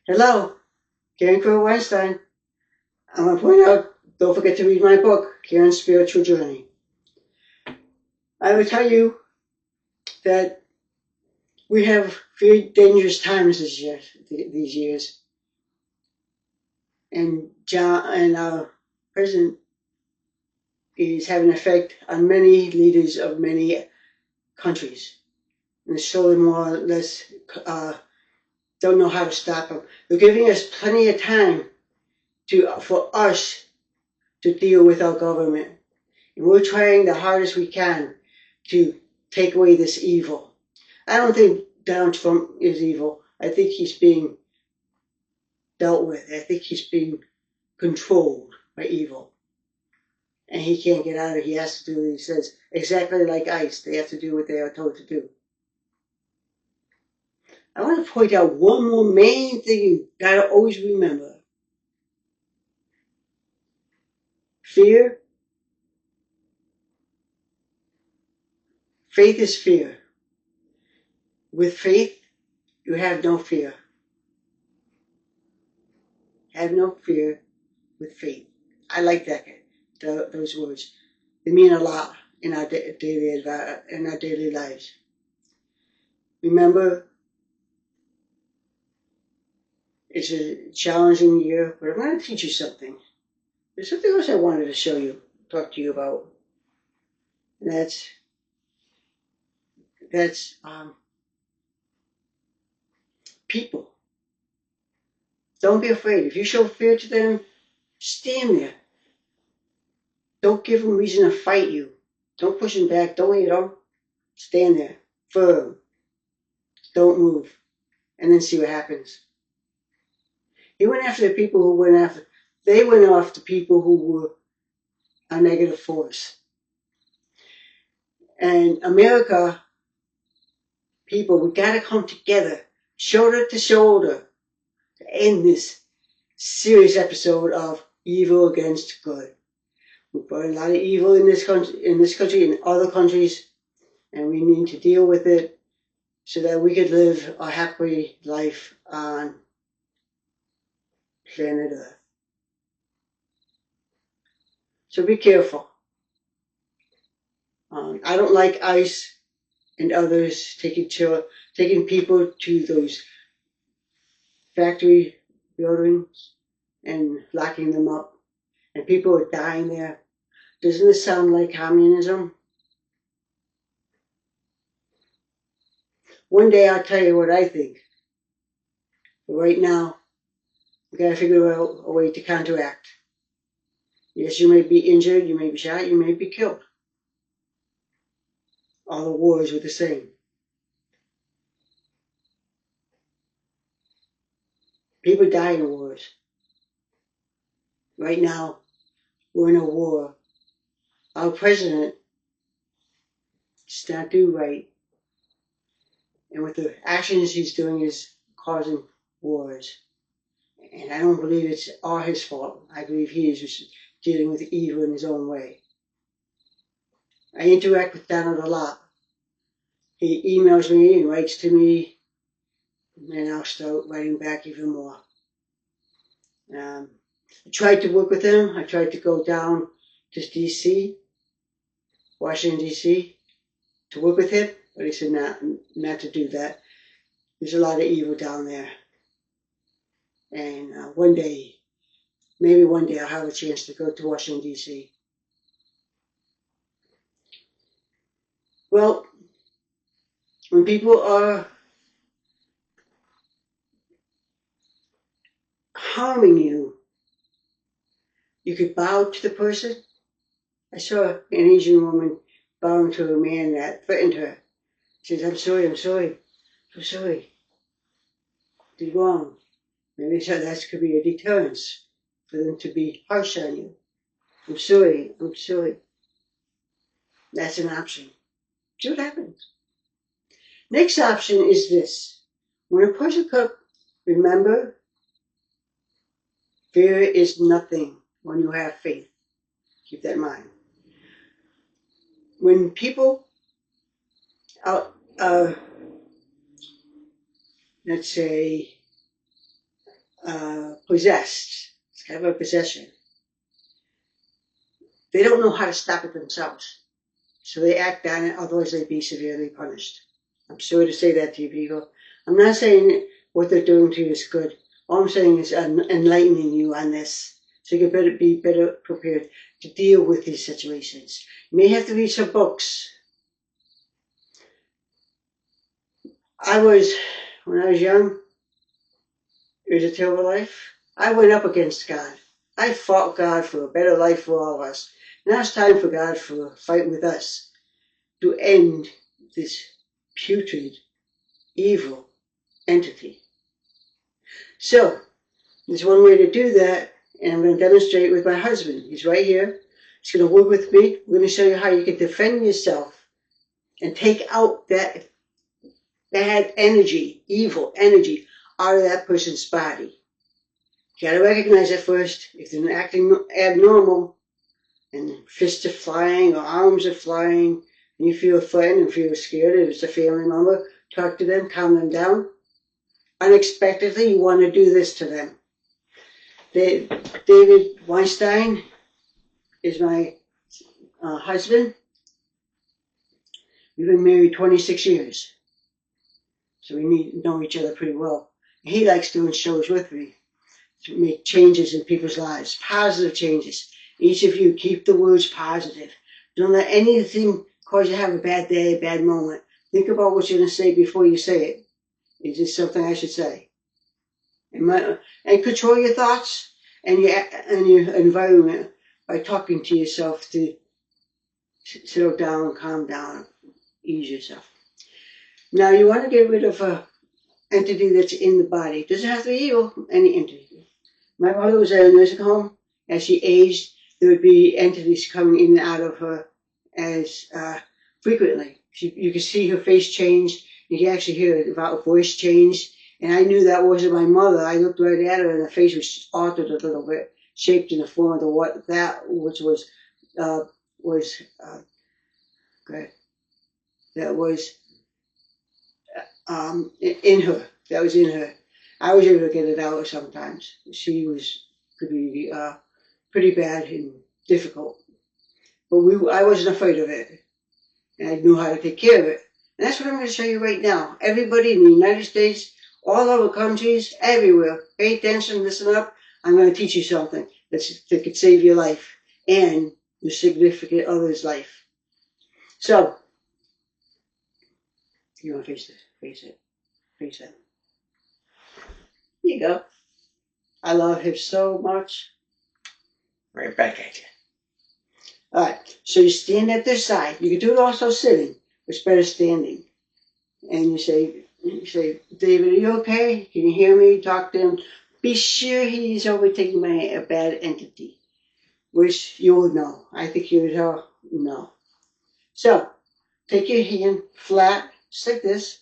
Hello, Karen Crow Weinstein. I'm going to point out, don't forget to read my book, Karen's Spiritual Journey. I will tell you that we have very dangerous times these years. And our president is having an effect on many leaders of many countries. And so they more or less don't know how to stop them. They're giving us plenty of time for us to deal with our government. And we're trying the hardest we can to take away this evil. I don't think Donald Trump is evil. I think he's being dealt with. I think he's being controlled by evil. And he can't get out of it. He has to do what he says. Exactly like ICE. They have to do what they are told to do. I want to point out one more main thing you gotta always remember. Fear. Faith is fear. With faith, you have no fear. Have no fear with faith. I like those words. They mean a lot in our daily lives. Remember, it's a challenging year, but I'm going to teach you something. There's something else I wanted to talk to you about. And that's people. Don't be afraid. If you show fear to them, stand there. Don't give them reason to fight you. Don't push them back. Don't stand there, firm. Don't move, and then see what happens. He went after the people who they went after people who were a negative force. And America, people, we gotta come together, shoulder to shoulder, to end this serious episode of evil against good. We've got a lot of evil in this country, in other countries, and we need to deal with it so that we could live a happy life on planet Earth. So be careful. I don't like ICE and others taking people to those factory buildings and locking them up, and people are dying there. Doesn't this sound like communism? One day I'll tell you what I think. But right now, we gotta figure out a way to counteract. Yes, you may be injured, you may be shot, you may be killed. All the wars were the same. People die in wars. Right now, we're in a war. Our president does not do right. And with the actions he's doing is causing wars. And I don't believe it's all his fault. I believe he is just dealing with evil in his own way. I interact with Donald a lot. He emails me and writes to me, and I'll start writing back even more. I tried to work with him. I tried to go down to D.C., Washington, D.C., to work with him, but he said not to do that. There's a lot of evil down there. And maybe one day I'll have a chance to go to Washington, D.C. Well, when people are harming you, you could bow to the person. I saw an Asian woman bowing to a man that threatened her. She says, I'm sorry. Did wrong. Maybe so that could be a deterrence for them to be harsh on you. I'm sorry. That's an option. See what happens. Next option is this. When a person comes, remember, fear is nothing when you have faith. Keep that in mind. When people let's say, possessed. It's kind of a possession. They don't know how to stop it themselves. So they act on it, otherwise they'd be severely punished. I'm sorry to say that to you people. I'm not saying what they're doing to you is good. All I'm saying is enlightening you on this, so you can be better prepared to deal with these situations. You may have to read some books. When I was young, it was a terrible life. I went up against God. I fought God for a better life for all of us. Now it's time for God to fight with us to end this putrid, evil entity. So, there's one way to do that, and I'm going to demonstrate with my husband. He's right here. He's going to work with me. We're going to show you how you can defend yourself and take out that bad energy, evil energy, out of that person's body. You got to recognize it first. If they're acting abnormal and fists are flying or arms are flying, and you feel threatened and feel scared, if it's a family member, talk to them, calm them down. Unexpectedly, you want to do this to them. David Weinstein is my husband. We've been married 26 years, so we know each other pretty well. He likes doing shows with me to make changes in people's lives, positive changes. Each of you, keep the words positive. Don't let anything cause you to have a bad day, a bad moment. Think about what you're going to say before you say it. Is this something I should say? And control your thoughts and your environment by talking to yourself to settle down, calm down, ease yourself. Now you want to get rid of an entity that's in the body. It doesn't have to be evil, any entity. My mother was at a nursing home. As she aged, there would be entities coming in and out of her as frequently. You could see her face change. You could actually hear her voice change. And I knew that wasn't my mother. I looked right at her, and her face was altered a little bit, shaped in the form of which was good. That was in her. That was in her. I was able to get it out sometimes. She could be pretty bad and difficult, but I wasn't afraid of it, and I knew how to take care of it. And that's what I'm going to show you right now. Everybody in the United States, all over countries, everywhere, pay attention, listen up. I'm going to teach you something that could save your life and your significant other's life. So, you want to face this? Face it. Face it. Here you go. I love him so much. Right back at you. Alright, so you stand at this side. You can do it also sitting, but it's better standing. And you say, David, are you okay? Can you hear me? Talk to him. Be sure he's overtaken by a bad entity, which you will know. I think you will know. So, take your hand flat, just like this.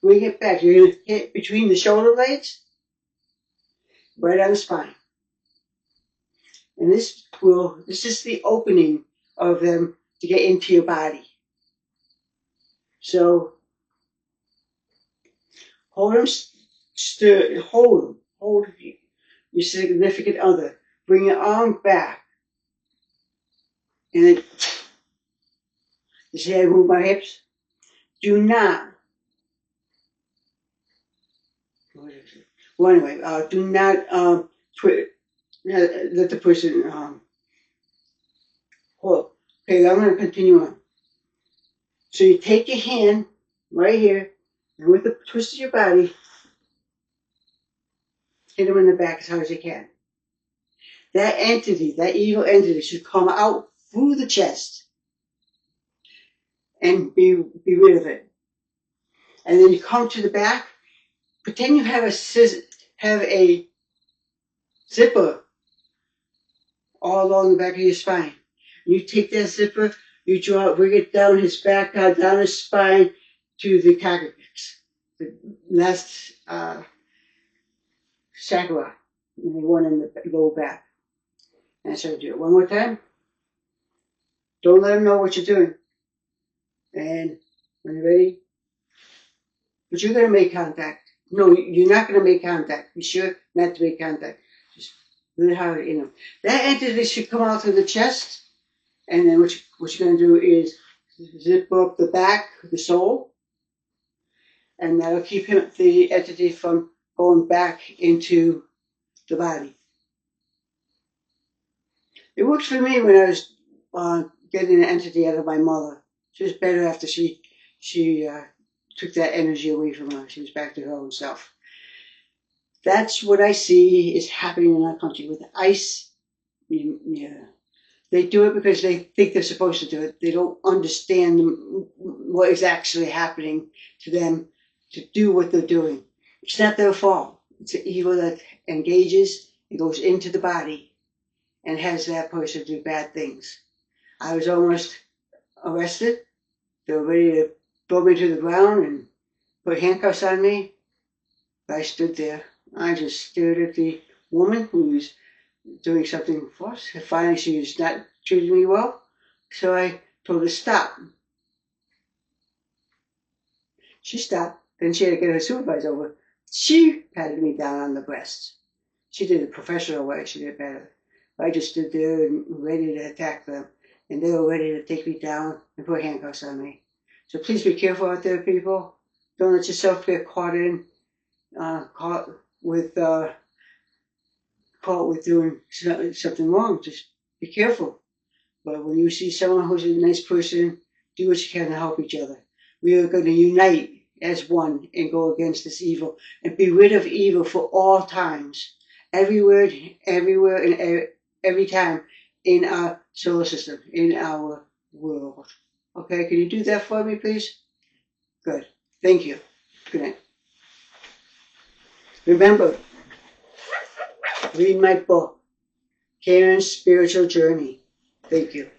Bring it back. You're going to hit between the shoulder blades, right on the spine. And this is the opening of them to get into your body. So, hold your significant other. Bring your arm back. And then, you see I move my hips? Do not, well anyway, do not let the person hold. Okay, I'm going to continue on. So you take your hand right here, and with the twist of your body, hit him in the back as hard as you can. That entity, that evil entity, should come out through the chest and be rid of it. And then you come to the back. Pretend you have a zipper all along the back of your spine. You take that zipper, you bring it down his back, down his spine to the coccyx, the last chakra, and the one in the lower back. And so do it one more time. Don't let him know what you're doing. And when you're ready, but you're going to make contact. No, you're not going to make contact. Be sure not to make contact. Just really hard, That entity should come out through the chest, and then what you're going to do is zip up the back, the soul, and that'll keep the entity from going back into the body. It works for me when I was getting an entity out of my mother. She was better after she took that energy away from her. She was back to her own self. That's what I see is happening in our country with ICE. Yeah. They do it because they think they're supposed to do it. They don't understand what is actually happening to them to do what they're doing. It's not their fault. It's an evil that engages and goes into the body and has that person do bad things. I was almost arrested. They were ready to throw me to the ground and put handcuffs on me. But I stood there. I just stared at the woman who was doing something for us. Finally, she was not treating me well, so I told her to stop. She stopped. Then she had to get her supervisor over. She patted me down on the breast. She did it a professional way. She did it better. I just stood there and ready to attack them, and they were ready to take me down and put handcuffs on me. So please be careful out there, people. Don't let yourself get caught with doing something wrong. Just be careful. But when you see someone who's a nice person, do what you can to help each other. We are going to unite as one and go against this evil and be rid of evil for all times, everywhere, and every time in our solar system, in our world. Okay, can you do that for me, please? Good. Thank you. Good night. Remember, read my book, Karen's Spiritual Journey. Thank you.